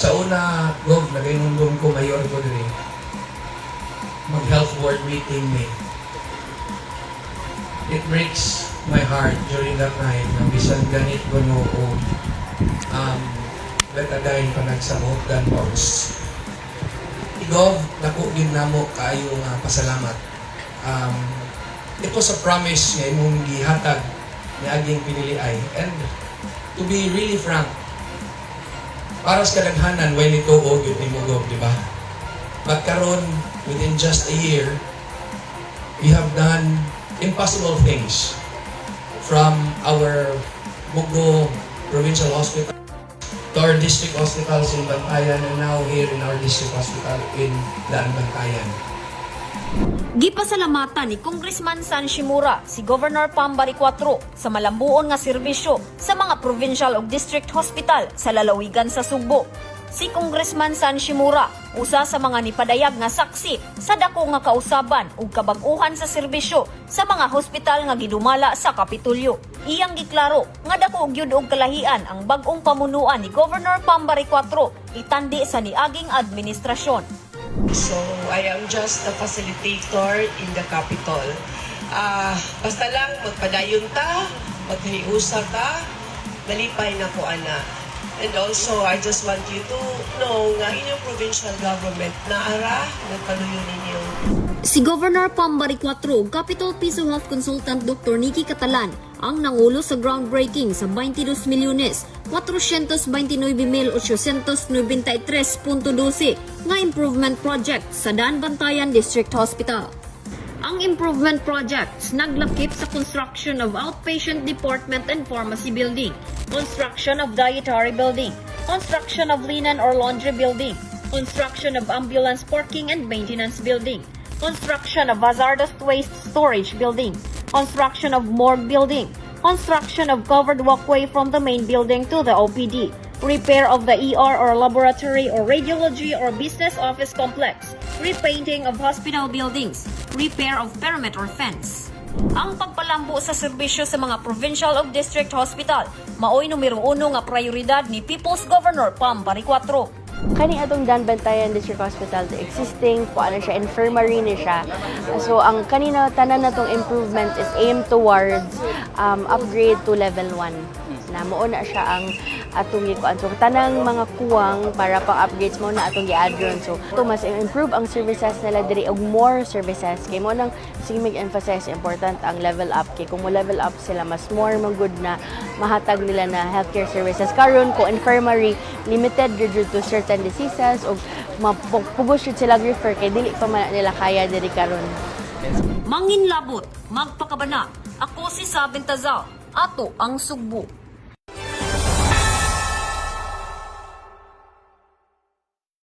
Sa una, Gov, nagainundong ko mayor ko din mag-health board meeting ni. It breaks my heart during that time na bisan ganit ko noong betadayin pa nagsabot dan box. Gov, naku ginamo kayo nga pasalamat. It was a promise nga imong gihatag ni aging piniliay. And to be really frank, para sa kadaghanan, when ito o yun ni Gov, di ba? But karon, within just a year, we have done impossible things from our Sugbo Provincial Hospital to our district hospitals in Bantayan and now here in our district hospital in Daanbantayan. Gipasalamatan ni Congressman San Shimura si Governor 𝗚𝗣𝗥𝗢𝗡𝗠 sa malambuon nga serbisyo sa mga provincial ug district hospital sa lalawigan sa Sugbo. Si Congressman San Shimura usa sa mga nipadayag nga saksi sa dako nga kausaban ug kabag-uhan sa serbisyo sa mga hospital nga gidumala sa Kapitolyo. Iyang giklaro nga dako gyud og kalahian ang bag-ong pamunuan ni Governor 𝗚𝗚𝗡𝗠𝗣𝗥𝗢𝗡 itandi sa niaging administrasyon. So, I am just a facilitator in the capital. Basta lang, magpadayon ta, maghiusa ta, nalipay na ko ana. And also, I just want you to know nga inyong provincial government na ara, nagpaluyo ninyo. Si Governor 𝗚𝗚𝗡𝗠𝗣𝗥𝗢𝗡 Capital Piso Health Consultant Dr. Nikki Catalan ang nangulo sa groundbreaking sa 22,429,893.12 nga improvement project sa Daanbantayan District Hospital. Ang improvement projects naglakip sa construction of outpatient department and pharmacy building, construction of dietary building, construction of linen or laundry building, construction of ambulance parking and maintenance building, construction of hazardous waste storage building, construction of morgue building, construction of covered walkway from the main building to the OPD, repair of the ER or laboratory or radiology or business office complex, repainting of hospital buildings, repair of perimeter fence. Ang pagpalambo sa serbisyo sa mga provincial ug district hospital maoy numero 1 nga prioridad ni People's Governor 𝗚𝗚𝗡𝗚𝗡𝗠. Kani atong Daanbantayan District Hospital existing po ano siya, infirmary ni siya. So ang kanina tanan natong improvement is aimed towards upgrade to level 1. Na mao na siya ang atong gikuan. So tanang mga kuwang para pang upgrades mo na atong gi-add-on. So to mas improve ang services nila diri og more services kay mo nang sige mag-emphasize important ang level up kay kung mo level up sila mas more man good na mahatag nila na healthcare services karon ko infirmary limited due to certain diseases o mapugos yun sila refer kay dili pa man nila kaya diri karon. Manginlabot, magpakabana. Ako si 𝗚𝗏𝗚𝗏𝗡𝗖𝗍, ato ang Sugbo.